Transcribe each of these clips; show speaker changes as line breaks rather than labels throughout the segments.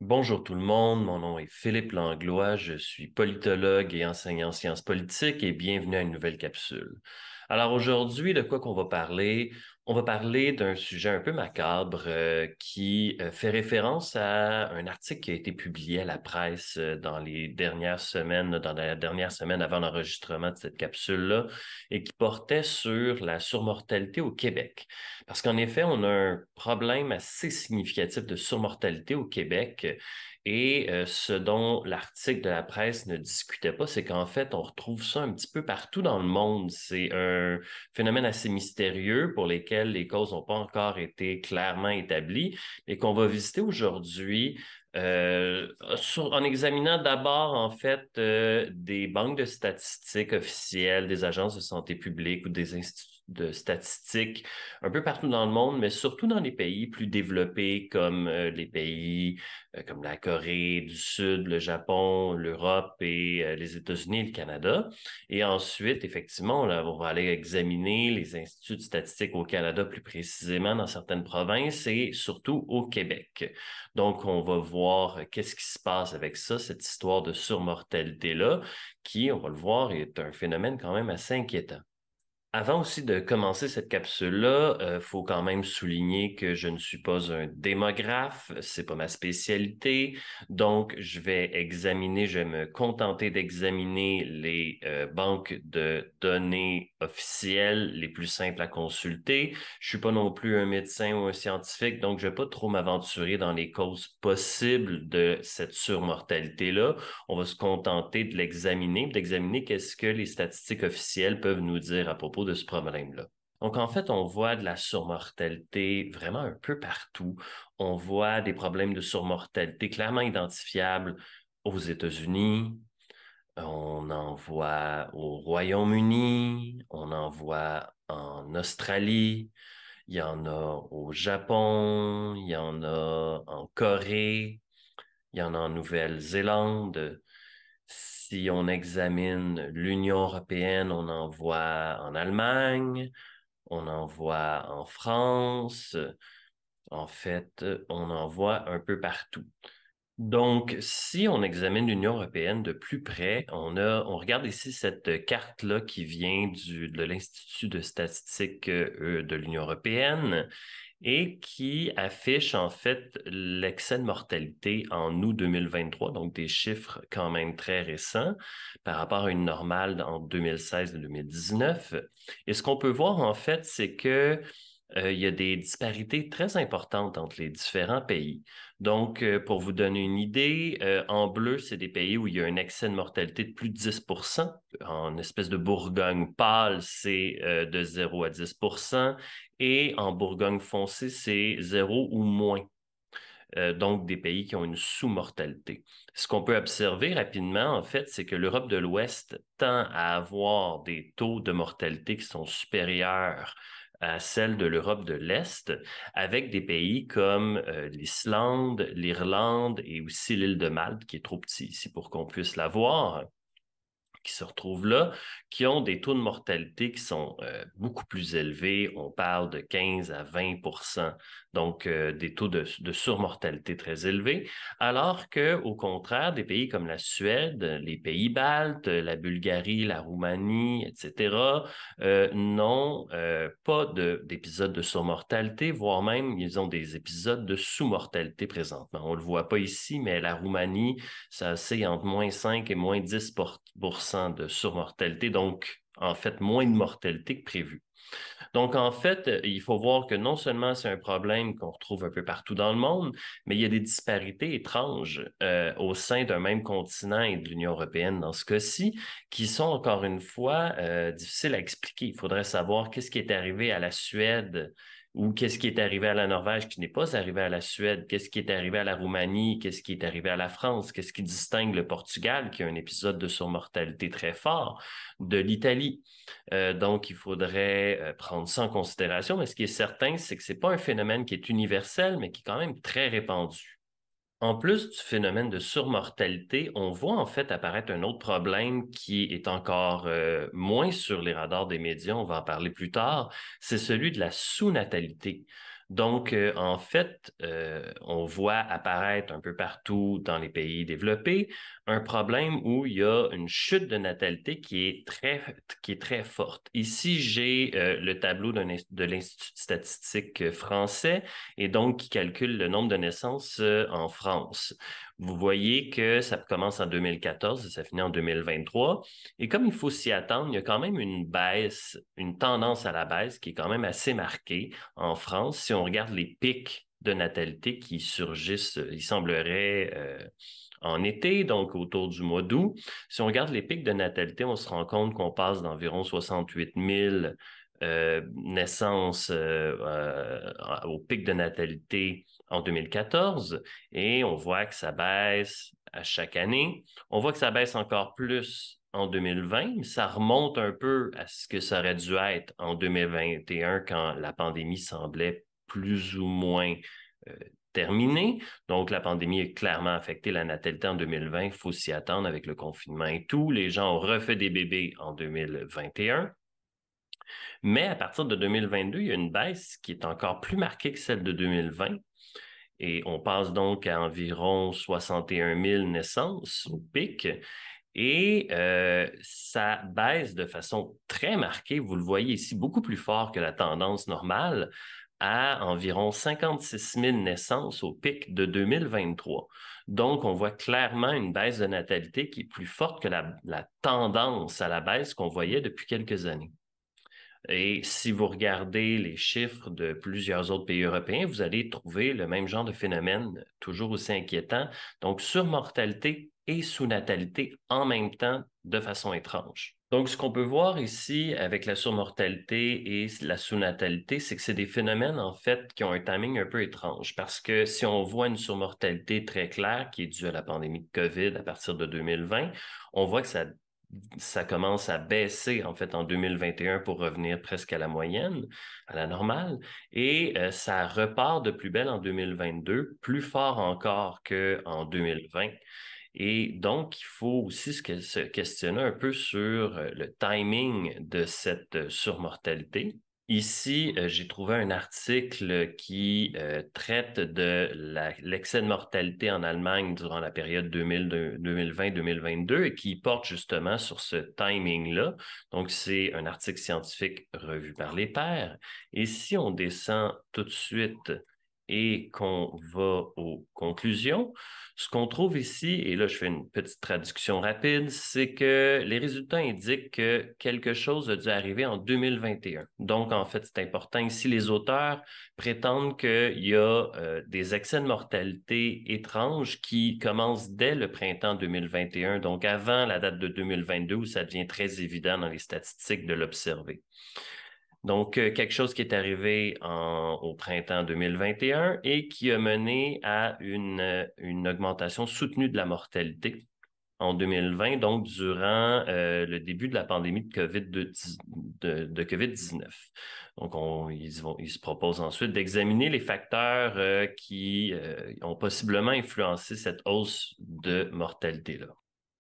Bonjour tout le monde, mon nom est Philippe Langlois, je suis politologue et enseignant en sciences politiques et bienvenue à une nouvelle capsule. Alors aujourd'hui, de quoi qu'on va parler? On va parler d'un sujet un peu macabre qui fait référence à un article qui a été publié à la presse dans les dernières semaines, dans la dernière semaine avant l'enregistrement de cette capsule-là, et qui portait sur la surmortalité au Québec. Parce qu'en effet, on a un problème assez significatif de surmortalité au Québec. Et ce dont l'article de la presse ne discutait pas, c'est qu'en fait, on retrouve ça un petit peu partout dans le monde. C'est un phénomène assez mystérieux pour lesquels les causes n'ont pas encore été clairement établies et qu'on va visiter aujourd'hui en examinant d'abord, en fait, des banques de statistiques officielles, des agences de santé publique ou des instituts de statistiques un peu partout dans le monde, mais surtout dans les pays plus développés comme les pays comme la Corée du Sud, le Japon, l'Europe et les États-Unis et le Canada. Et ensuite, effectivement, là, on va aller examiner les instituts de statistiques au Canada plus précisément dans certaines provinces et surtout au Québec. Donc, on va voir qu'est-ce qui se passe avec ça, cette histoire de surmortalité-là, qui, on va le voir, est un phénomène quand même assez inquiétant. Avant aussi de commencer cette capsule-là, faut quand même souligner que je ne suis pas un démographe, c'est pas ma spécialité, donc je vais me contenter d'examiner les banques de données officielles les plus simples à consulter. Je suis pas non plus un médecin ou un scientifique, donc je vais pas trop m'aventurer dans les causes possibles de cette surmortalité-là. On va se contenter de l'examiner, d'examiner qu'est-ce que les statistiques officielles peuvent nous dire à propos de ce problème-là. Donc, en fait, on voit de la surmortalité vraiment un peu partout. On voit des problèmes de surmortalité clairement identifiables aux États-Unis, on en voit au Royaume-Uni, on en voit en Australie, il y en a au Japon, il y en a en Corée, il y en a en Nouvelle-Zélande. Si on examine l'Union européenne, on en voit en Allemagne, on en voit en France. En fait, on en voit un peu partout. Donc, si on examine l'Union européenne de plus près, on regarde ici cette carte-là qui vient de l'Institut de statistique de l'Union européenne et qui affiche en fait l'excès de mortalité en août 2023, donc des chiffres quand même très récents par rapport à une normale en 2016 et 2019. Et ce qu'on peut voir en fait, c'est que il y a des disparités très importantes entre les différents pays. Donc, pour vous donner une idée, en bleu, c'est des pays où il y a un excès de mortalité de plus de 10%. En espèce de Bourgogne pâle, c'est de 0 à 10%. Et en Bourgogne foncé, c'est 0 ou moins. Donc, des pays qui ont une sous-mortalité. Ce qu'on peut observer rapidement, en fait, c'est que l'Europe de l'Ouest tend à avoir des taux de mortalité qui sont supérieurs à celles de l'Europe de l'Est, avec des pays comme l'Islande, l'Irlande et aussi l'île de Malte, qui est trop petit ici pour qu'on puisse la voir, qui se retrouvent là, qui ont des taux de mortalité qui sont beaucoup plus élevés. On parle de 15 à 20 donc des taux de surmortalité très élevés, alors que, au contraire, des pays comme la Suède, les pays baltes, la Bulgarie, la Roumanie, etc., n'ont pas d'épisodes de surmortalité, voire même ils ont des épisodes de sous-mortalité présentement. On le voit pas ici, mais la Roumanie, ça c'est entre moins 5 et moins 10% de surmortalité, donc en fait moins de mortalité que prévu. Donc en fait, il faut voir que non seulement c'est un problème qu'on retrouve un peu partout dans le monde, mais il y a des disparités étranges au sein d'un même continent et de l'Union européenne dans ce cas-ci, qui sont encore une fois difficiles à expliquer. Il faudrait savoir qu'est-ce qui est arrivé à la Suède ou qu'est-ce qui est arrivé à la Norvège qui n'est pas arrivé à la Suède, qu'est-ce qui est arrivé à la Roumanie, qu'est-ce qui est arrivé à la France, qu'est-ce qui distingue le Portugal, qui a un épisode de surmortalité très fort, de l'Italie. Donc, il faudrait prendre ça en considération, mais ce qui est certain, c'est que c'est pas un phénomène qui est universel, mais qui est quand même très répandu. En plus du phénomène de surmortalité, on voit en fait apparaître un autre problème qui est encore moins sur les radars des médias, on va en parler plus tard, c'est celui de la sous-natalité. Donc, en fait, on voit apparaître un peu partout dans les pays développés un problème où il y a une chute de natalité qui est très forte. Ici, j'ai le tableau de l'Institut statistique français et donc qui calcule le nombre de naissances en France. Vous voyez que ça commence en 2014 et ça finit en 2023. Et comme il faut s'y attendre, il y a quand même une baisse, une tendance à la baisse qui est quand même assez marquée en France. Si on regarde les pics de natalité qui surgissent, il semblerait en été, donc autour du mois d'août. Si on regarde les pics de natalité, on se rend compte qu'on passe d'environ 68 000 naissances au pic de natalité en 2014 et on voit que ça baisse à chaque année. On voit que ça baisse encore plus en 2020, mais ça remonte un peu à ce que ça aurait dû être en 2021 quand la pandémie semblait plus ou moins euh, terminée. Donc, la pandémie a clairement affecté la natalité en 2020. Il faut s'y attendre avec le confinement et tout. Les gens ont refait des bébés en 2021. Mais à partir de 2022, il y a une baisse qui est encore plus marquée que celle de 2020. Et on passe donc à environ 61 000 naissances au pic. Et ça baisse de façon très marquée, vous le voyez ici, beaucoup plus fort que la tendance normale, à environ 56 000 naissances au pic de 2023. Donc, on voit clairement une baisse de natalité qui est plus forte que la tendance à la baisse qu'on voyait depuis quelques années. Et si vous regardez les chiffres de plusieurs autres pays européens, vous allez trouver le même genre de phénomène, toujours aussi inquiétant. Donc, surmortalité et sous-natalité en même temps de façon étrange. Donc, ce qu'on peut voir ici avec la surmortalité et la sous-natalité, c'est que c'est des phénomènes, en fait, qui ont un timing un peu étrange. Parce que si on voit une surmortalité très claire qui est due à la pandémie de COVID à partir de 2020, on voit que ça commence à baisser en fait en 2021 pour revenir presque à la moyenne, à la normale, et ça repart de plus belle en 2022, plus fort encore qu'en 2020. Et donc, il faut aussi se questionner un peu sur le timing de cette surmortalité. Ici, j'ai trouvé un article qui traite de l'excès de mortalité en Allemagne durant la période 2020-2022 et qui porte justement sur ce timing-là. Donc, c'est un article scientifique revu par les pairs. Et si on descend tout de suite et qu'on va aux conclusions, ce qu'on trouve ici, et là je fais une petite traduction rapide, c'est que les résultats indiquent que quelque chose a dû arriver en 2021. Donc en fait, c'est important ici, les auteurs prétendent qu'il y a des excès de mortalité étranges qui commencent dès le printemps 2021, donc avant la date de 2022 où ça devient très évident dans les statistiques de l'observer. Donc, quelque chose qui est arrivé au printemps 2021 et qui a mené à une augmentation soutenue de la mortalité en 2020, donc durant le début de la pandémie de de COVID-19. Donc, ils se proposent ensuite d'examiner les facteurs qui ont possiblement influencé cette hausse de mortalité-là.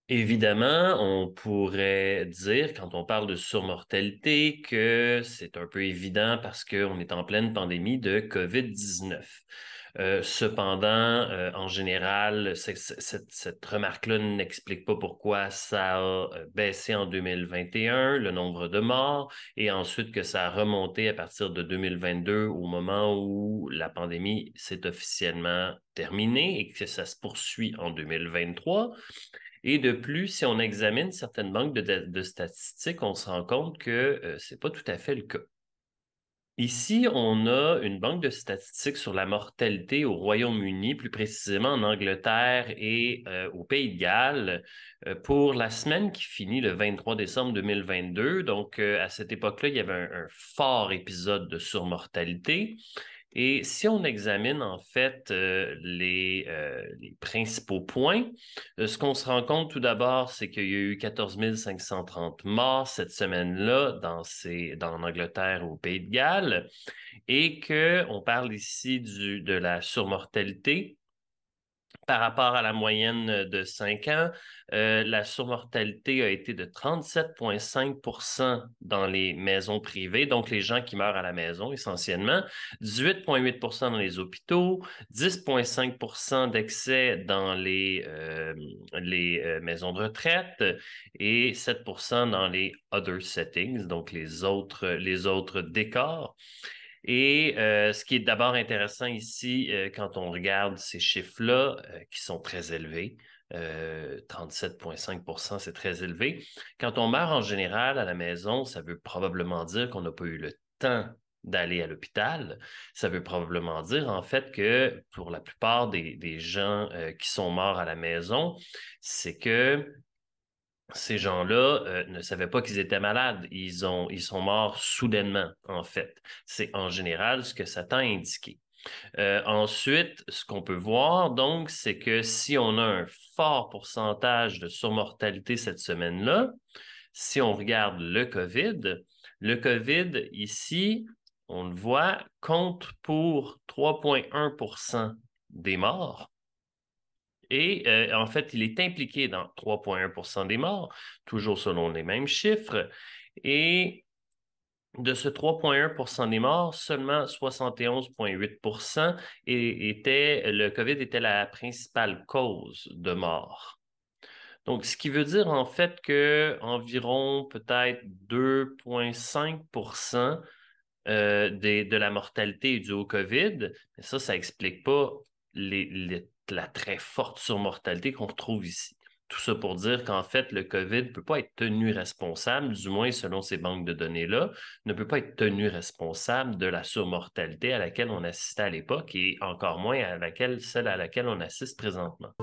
Évidemment, on pourrait dire, quand on parle de surmortalité, que c'est un peu évident parce qu'on est en pleine pandémie de COVID-19. Cependant, en général, cette remarque-là n'explique pas pourquoi ça a baissé en 2021, le nombre de morts, et ensuite que ça a remonté à partir de 2022 au moment où la pandémie s'est officiellement terminée et que ça se poursuit en 2023. Et de plus, si on examine certaines banques de statistiques, on se rend compte que ce n'est pas tout à fait le cas. Ici, on a une banque de statistiques sur la mortalité au Royaume-Uni, plus précisément en Angleterre et au Pays de Galles, pour la semaine qui finit le 23 décembre 2022. Donc, à cette époque-là, il y avait un fort épisode de surmortalité. Et si on examine en fait les principaux points, ce qu'on se rend compte tout d'abord, c'est qu'il y a eu 14 530 morts cette semaine-là dans l'Angleterre ou au Pays de Galles et qu'on parle ici de la surmortalité par rapport à la moyenne de 5 ans, la surmortalité a été de 37,5 dans les maisons privées, donc les gens qui meurent à la maison essentiellement, 18,8 dans les hôpitaux, 10,5 d'excès dans les maisons de retraite et 7 dans les other settings, donc les autres décors. Et ce qui est d'abord intéressant ici, quand on regarde ces chiffres-là, qui sont très élevés, 37,5 c'est très élevé. Quand on meurt en général à la maison, ça veut probablement dire qu'on n'a pas eu le temps d'aller à l'hôpital. Ça veut probablement dire, en fait, que pour la plupart des gens qui sont morts à la maison, c'est que ces gens-là ne savaient pas qu'ils étaient malades. Ils sont morts soudainement, en fait. C'est en général ce que ça tend à indiquer. Ensuite, ce qu'on peut voir, donc, c'est que si on a un fort pourcentage de surmortalité cette semaine-là, si on regarde le COVID, ici, on le voit, compte pour 3,1 des morts. Et en fait, il est impliqué dans 3,1 des morts, toujours selon les mêmes chiffres. Et de ce 3,1 des morts, seulement 71,8 le COVID était la principale cause de mort. Donc, ce qui veut dire en fait que environ peut-être 2,5 de la mortalité est due au COVID. Mais ça n'explique pas la très forte surmortalité qu'on retrouve ici. Tout ça pour dire qu'en fait, le COVID ne peut pas être tenu responsable, du moins selon ces banques de données-là, ne peut pas être tenu responsable de la surmortalité à laquelle on assistait à l'époque et encore moins celle à laquelle on assiste présentement.